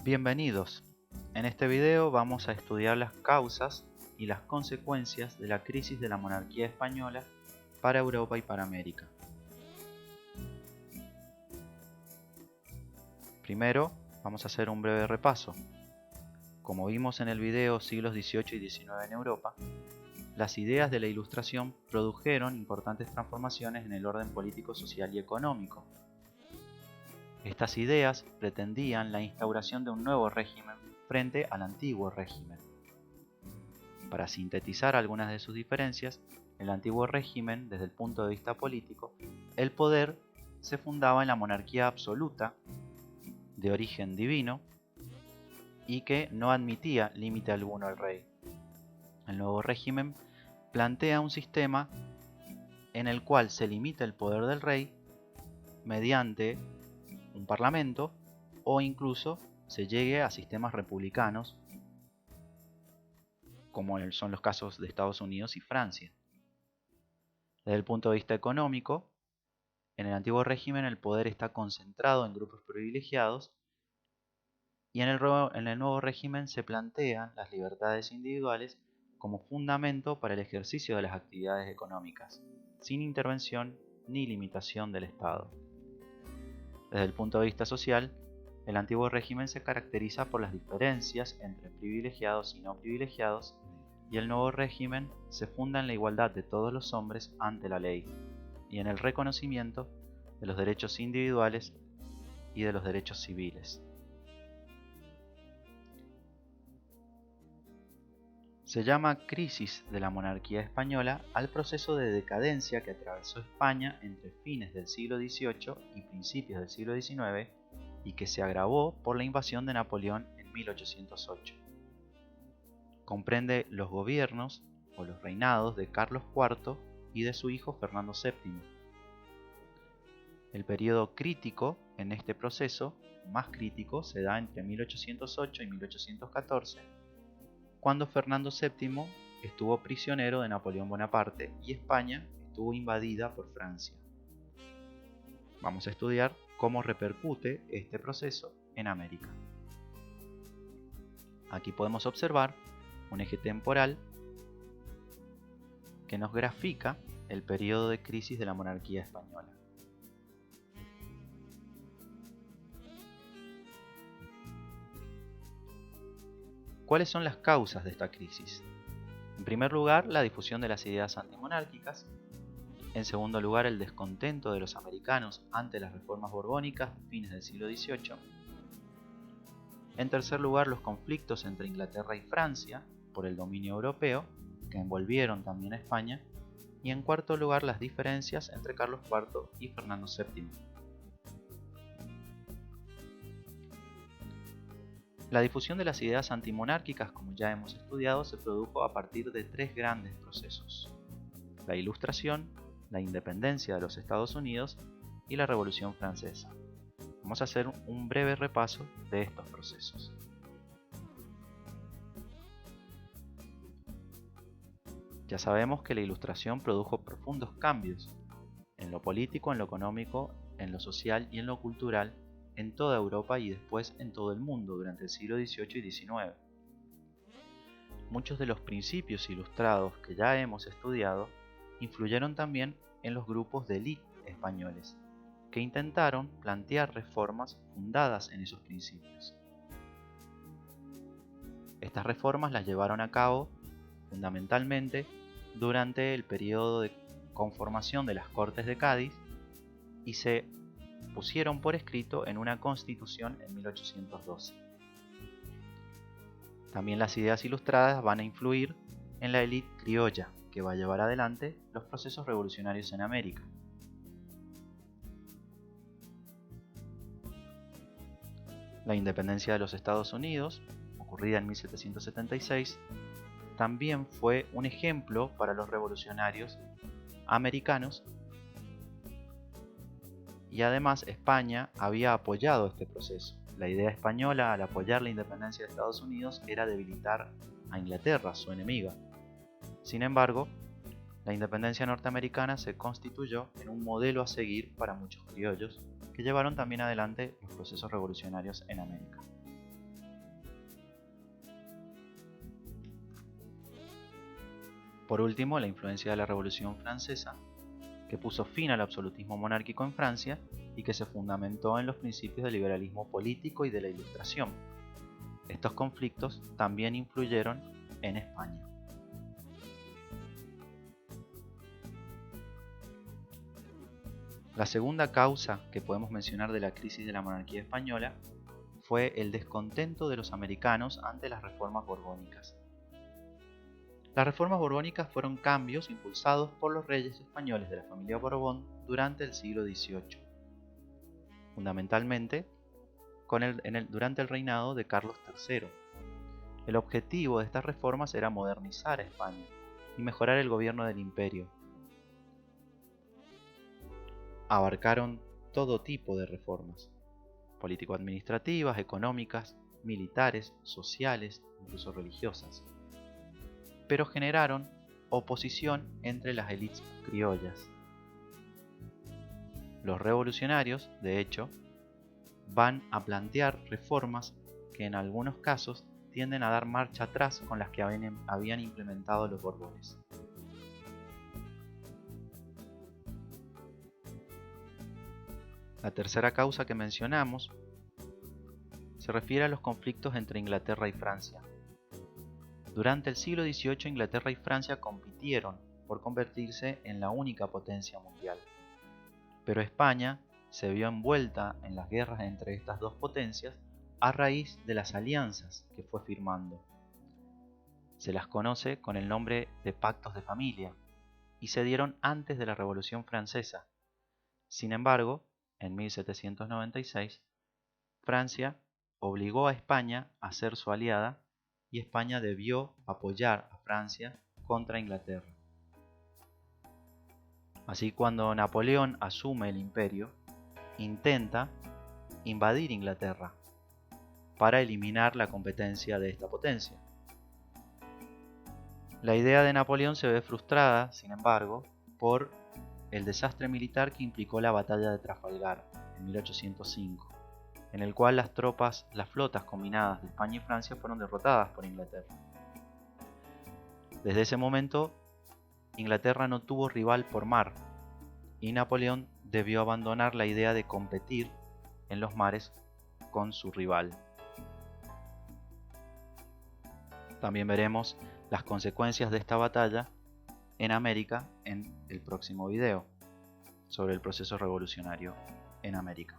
Bienvenidos. En este video vamos a estudiar las causas y las consecuencias de la crisis de la monarquía española para Europa y para América. Primero, vamos a hacer un breve repaso. Como vimos en el video siglos XVIII y XIX en Europa, las ideas de la Ilustración produjeron importantes transformaciones en el orden político, social y económico. Estas ideas pretendían la instauración de un nuevo régimen frente al antiguo régimen. Para sintetizar algunas de sus diferencias, en el antiguo régimen, desde el punto de vista político, el poder se fundaba en la monarquía absoluta, de origen divino, y que no admitía límite alguno al rey. El nuevo régimen plantea un sistema en el cual se limita el poder del rey mediante un parlamento o incluso se llegue a sistemas republicanos como son los casos de Estados Unidos y Francia. Desde el punto de vista económico, en el antiguo régimen el poder está concentrado en grupos privilegiados y en el nuevo régimen se plantean las libertades individuales como fundamento para el ejercicio de las actividades económicas, sin intervención ni limitación del Estado. Desde el punto de vista social, el antiguo régimen se caracteriza por las diferencias entre privilegiados y no privilegiados, y el nuevo régimen se funda en la igualdad de todos los hombres ante la ley y en el reconocimiento de los derechos individuales y de los derechos civiles. Se llama crisis de la monarquía española al proceso de decadencia que atravesó España entre fines del siglo XVIII y principios del siglo XIX y que se agravó por la invasión de Napoleón en 1808. Comprende los gobiernos o los reinados de Carlos IV y de su hijo Fernando VII. El periodo crítico en este proceso, más crítico, se da entre 1808 y 1814, cuando Fernando VII estuvo prisionero de Napoleón Bonaparte y España estuvo invadida por Francia. Vamos a estudiar cómo repercute este proceso en América. Aquí podemos observar un eje temporal que nos grafica el periodo de crisis de la monarquía española. ¿Cuáles son las causas de esta crisis? En primer lugar, la difusión de las ideas antimonárquicas. En segundo lugar, el descontento de los americanos ante las reformas borbónicas de fines del siglo XVIII. En tercer lugar, los conflictos entre Inglaterra y Francia por el dominio europeo, que envolvieron también a España. Y en cuarto lugar, las diferencias entre Carlos IV y Fernando VII. La difusión de las ideas antimonárquicas, como ya hemos estudiado, se produjo a partir de tres grandes procesos: la Ilustración, la independencia de los Estados Unidos y la Revolución Francesa. Vamos a hacer un breve repaso de estos procesos. Ya sabemos que la Ilustración produjo profundos cambios en lo político, en lo económico, en lo social y en lo cultural en toda Europa y después en todo el mundo durante el siglo XVIII y XIX. Muchos de los principios ilustrados que ya hemos estudiado influyeron también en los grupos de élite españoles, que intentaron plantear reformas fundadas en esos principios. Estas reformas las llevaron a cabo fundamentalmente durante el periodo de conformación de las Cortes de Cádiz y se pusieron por escrito en una constitución en 1812. También las ideas ilustradas van a influir en la élite criolla, que va a llevar adelante los procesos revolucionarios en América. La independencia de los Estados Unidos, ocurrida en 1776, también fue un ejemplo para los revolucionarios americanos y además España había apoyado este proceso. La idea española al apoyar la independencia de Estados Unidos era debilitar a Inglaterra, su enemiga. Sin embargo, la independencia norteamericana se constituyó en un modelo a seguir para muchos criollos que llevaron también adelante los procesos revolucionarios en América. Por último, la influencia de la Revolución Francesa, que puso fin al absolutismo monárquico en Francia y que se fundamentó en los principios del liberalismo político y de la Ilustración. Estos conflictos también influyeron en España. La segunda causa que podemos mencionar de la crisis de la monarquía española fue el descontento de los americanos ante las reformas borbónicas. Las reformas borbónicas fueron cambios impulsados por los reyes españoles de la familia Borbón durante el siglo XVIII, fundamentalmente durante el reinado de Carlos III. El objetivo de estas reformas era modernizar a España y mejorar el gobierno del imperio. Abarcaron todo tipo de reformas, político-administrativas, económicas, militares, sociales, incluso religiosas, pero generaron oposición entre las élites criollas. Los revolucionarios, de hecho, van a plantear reformas que en algunos casos tienden a dar marcha atrás con las que habían implementado los Borbones. La tercera causa que mencionamos se refiere a los conflictos entre Inglaterra y Francia. Durante el siglo XVIII, Inglaterra y Francia compitieron por convertirse en la única potencia mundial. Pero España se vio envuelta en las guerras entre estas dos potencias a raíz de las alianzas que fue firmando. Se las conoce con el nombre de pactos de familia y se dieron antes de la Revolución Francesa. Sin embargo, en 1796, Francia obligó a España a ser su aliada y España debió apoyar a Francia contra Inglaterra. Así, cuando Napoleón asume el imperio, intenta invadir Inglaterra para eliminar la competencia de esta potencia. La idea de Napoleón se ve frustrada, sin embargo, por el desastre militar que implicó la batalla de Trafalgar en 1805, en el cual las flotas combinadas de España y Francia fueron derrotadas por Inglaterra. Desde ese momento, Inglaterra no tuvo rival por mar y Napoleón debió abandonar la idea de competir en los mares con su rival. También veremos las consecuencias de esta batalla en América en el próximo video sobre el proceso revolucionario en América.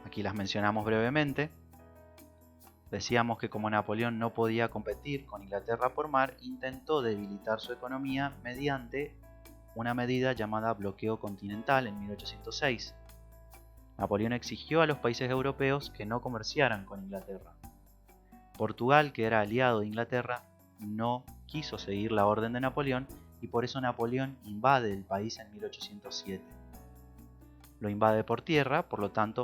Aquí las mencionamos brevemente. Decíamos que como Napoleón no podía competir con Inglaterra por mar, intentó debilitar su economía mediante una medida llamada bloqueo continental en 1806. Napoleón exigió a los países europeos que no comerciaran con Inglaterra. Portugal, que era aliado de Inglaterra, no quiso seguir la orden de Napoleón y por eso Napoleón invade el país en 1807. Lo invade por tierra, por lo tanto,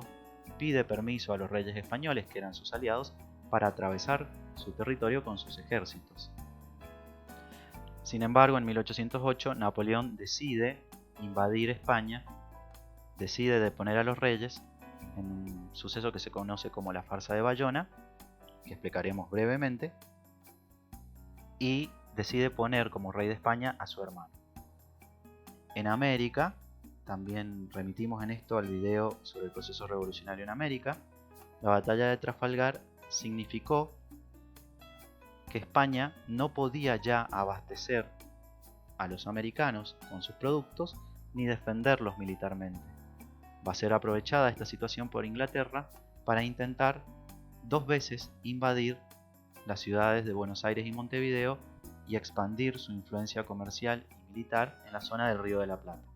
pide permiso a los reyes españoles, que eran sus aliados, para atravesar su territorio con sus ejércitos. Sin embargo, en 1808 Napoleón decide invadir España, decide deponer a los reyes en un suceso que se conoce como la farsa de Bayona, que explicaremos brevemente, y decide poner como rey de España a su hermano. En América, también remitimos en esto al video sobre el proceso revolucionario en América, la batalla de Trafalgar significó que España no podía ya abastecer a los americanos con sus productos ni defenderlos militarmente. Va a ser aprovechada esta situación por Inglaterra para intentar 2 veces invadir las ciudades de Buenos Aires y Montevideo y expandir su influencia comercial y militar en la zona del Río de la Plata.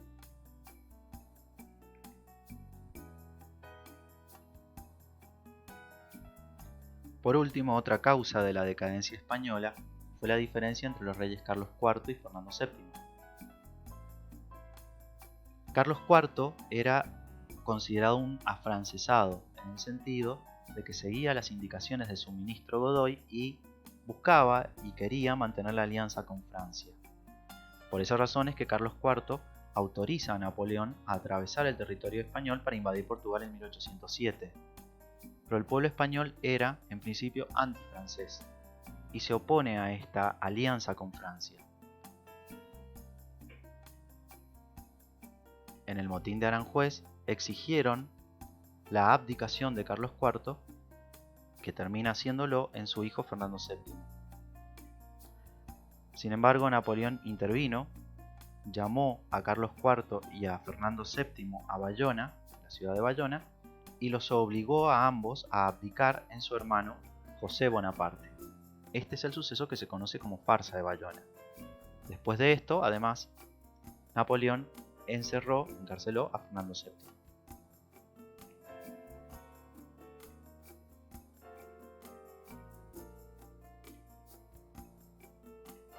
Por último, otra causa de la decadencia española fue la diferencia entre los reyes Carlos IV y Fernando VII. Carlos IV era considerado un afrancesado, en el sentido de que seguía las indicaciones de su ministro Godoy y buscaba y quería mantener la alianza con Francia. Por esa razón es que Carlos IV autoriza a Napoleón a atravesar el territorio español para invadir Portugal en 1807. pero el pueblo español era, en principio, antifrancés y se opone a esta alianza con Francia. En el motín de Aranjuez exigieron la abdicación de Carlos IV, que termina haciéndolo en su hijo Fernando VII. Sin embargo, Napoleón intervino, llamó a Carlos IV y a Fernando VII a Bayona, la ciudad de Bayona, y los obligó a ambos a abdicar en su hermano José Bonaparte. Este es el suceso que se conoce como Farsa de Bayona. Después de esto, además, Napoleón encarceló a Fernando VII.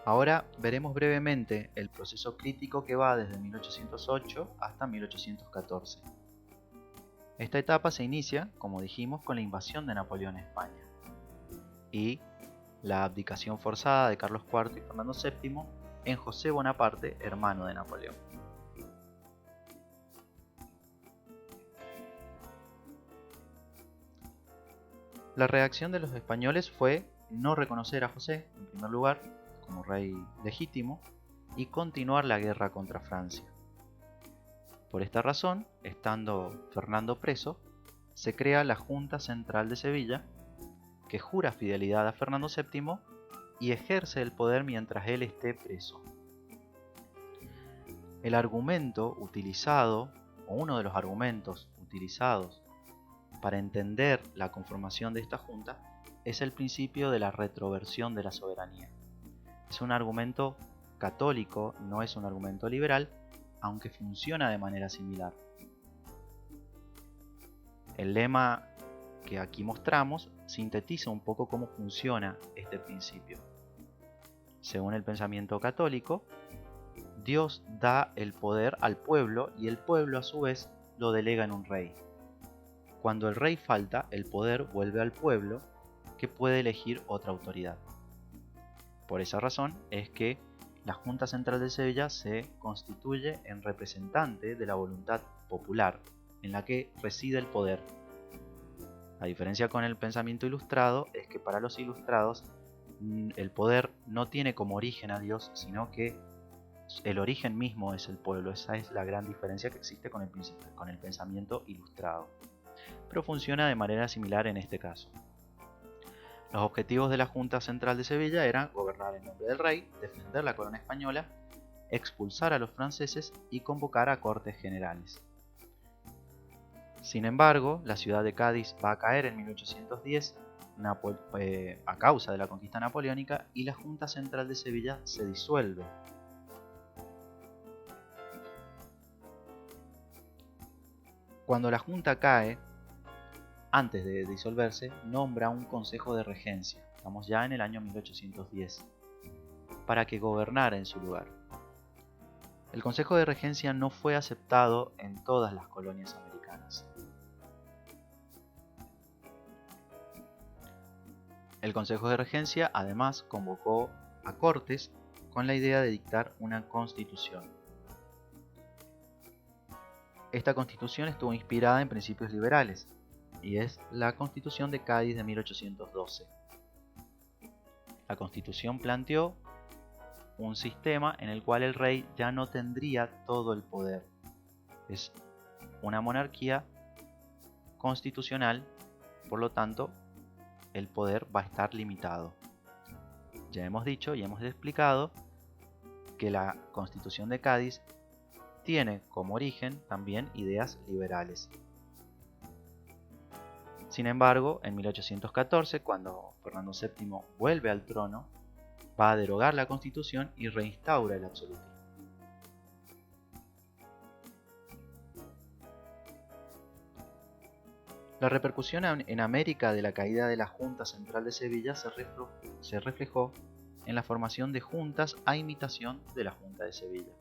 Ahora veremos brevemente el proceso crítico que va desde 1808 hasta 1814. Esta etapa se inicia, como dijimos, con la invasión de Napoleón a España y la abdicación forzada de Carlos IV y Fernando VII en José Bonaparte, hermano de Napoleón. La reacción de los españoles fue no reconocer a José, en primer lugar, como rey legítimo, y continuar la guerra contra Francia. Por esta razón, estando Fernando preso, se crea la Junta Central de Sevilla, que jura fidelidad a Fernando VII y ejerce el poder mientras él esté preso. El argumento utilizado, o uno de los argumentos utilizados para entender la conformación de esta junta, es el principio de la retroversión de la soberanía. Es un argumento católico, no es un argumento liberal, aunque funciona de manera similar. El lema que aquí mostramos sintetiza un poco cómo funciona este principio. Según el pensamiento católico, Dios da el poder al pueblo y el pueblo a su vez lo delega en un rey. Cuando el rey falta, el poder vuelve al pueblo, que puede elegir otra autoridad. Por esa razón es que la Junta Central de Sevilla se constituye en representante de la voluntad popular, en la que reside el poder. La diferencia con el pensamiento ilustrado es que para los ilustrados el poder no tiene como origen a Dios, sino que el origen mismo es el pueblo. Esa es la gran diferencia que existe con el pensamiento ilustrado. Pero funciona de manera similar en este caso. Los objetivos de la Junta Central de Sevilla eran gobernar en nombre del rey, defender la corona española, expulsar a los franceses y convocar a Cortes Generales. Sin embargo, la ciudad de Cádiz va a caer en 1810 a causa de la conquista napoleónica y la Junta Central de Sevilla se disuelve. Cuando la Junta cae, antes de disolverse, nombra un Consejo de Regencia, estamos ya en el año 1810, para que gobernara en su lugar. El Consejo de Regencia no fue aceptado en todas las colonias americanas. El Consejo de Regencia además convocó a Cortes con la idea de dictar una constitución. Esta constitución estuvo inspirada en principios liberales, y es la Constitución de Cádiz de 1812. La Constitución planteó un sistema en el cual el rey ya no tendría todo el poder. Es una monarquía constitucional, por lo tanto, el poder va a estar limitado. Ya hemos dicho y hemos explicado que la Constitución de Cádiz tiene como origen también ideas liberales. Sin embargo, en 1814, cuando Fernando VII vuelve al trono, va a derogar la Constitución y reinstaura el absolutismo. La repercusión en América de la caída de la Junta Central de Sevilla se reflejó en la formación de juntas a imitación de la Junta de Sevilla.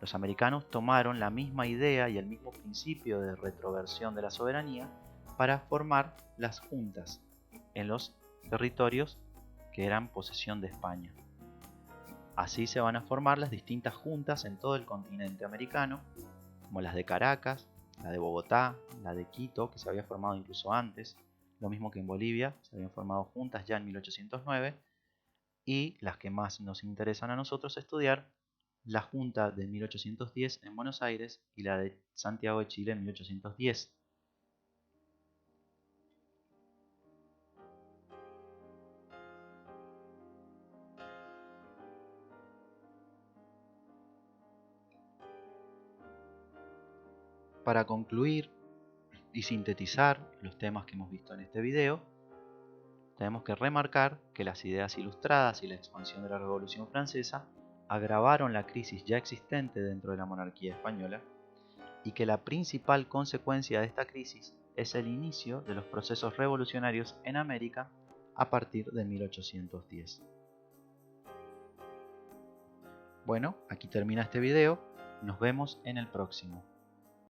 Los americanos tomaron la misma idea y el mismo principio de retroversión de la soberanía para formar las juntas en los territorios que eran posesión de España. Así se van a formar las distintas juntas en todo el continente americano, como las de Caracas, la de Bogotá, la de Quito, que se había formado incluso antes, lo mismo que en Bolivia, se habían formado juntas ya en 1809, y las que más nos interesan a nosotros estudiar, la Junta de 1810 en Buenos Aires y la de Santiago de Chile en 1810. Para concluir y sintetizar los temas que hemos visto en este video, tenemos que remarcar que las ideas ilustradas y la expansión de la Revolución Francesa agravaron la crisis ya existente dentro de la monarquía española, y que la principal consecuencia de esta crisis es el inicio de los procesos revolucionarios en América a partir de 1810. Bueno, aquí termina este video, nos vemos en el próximo.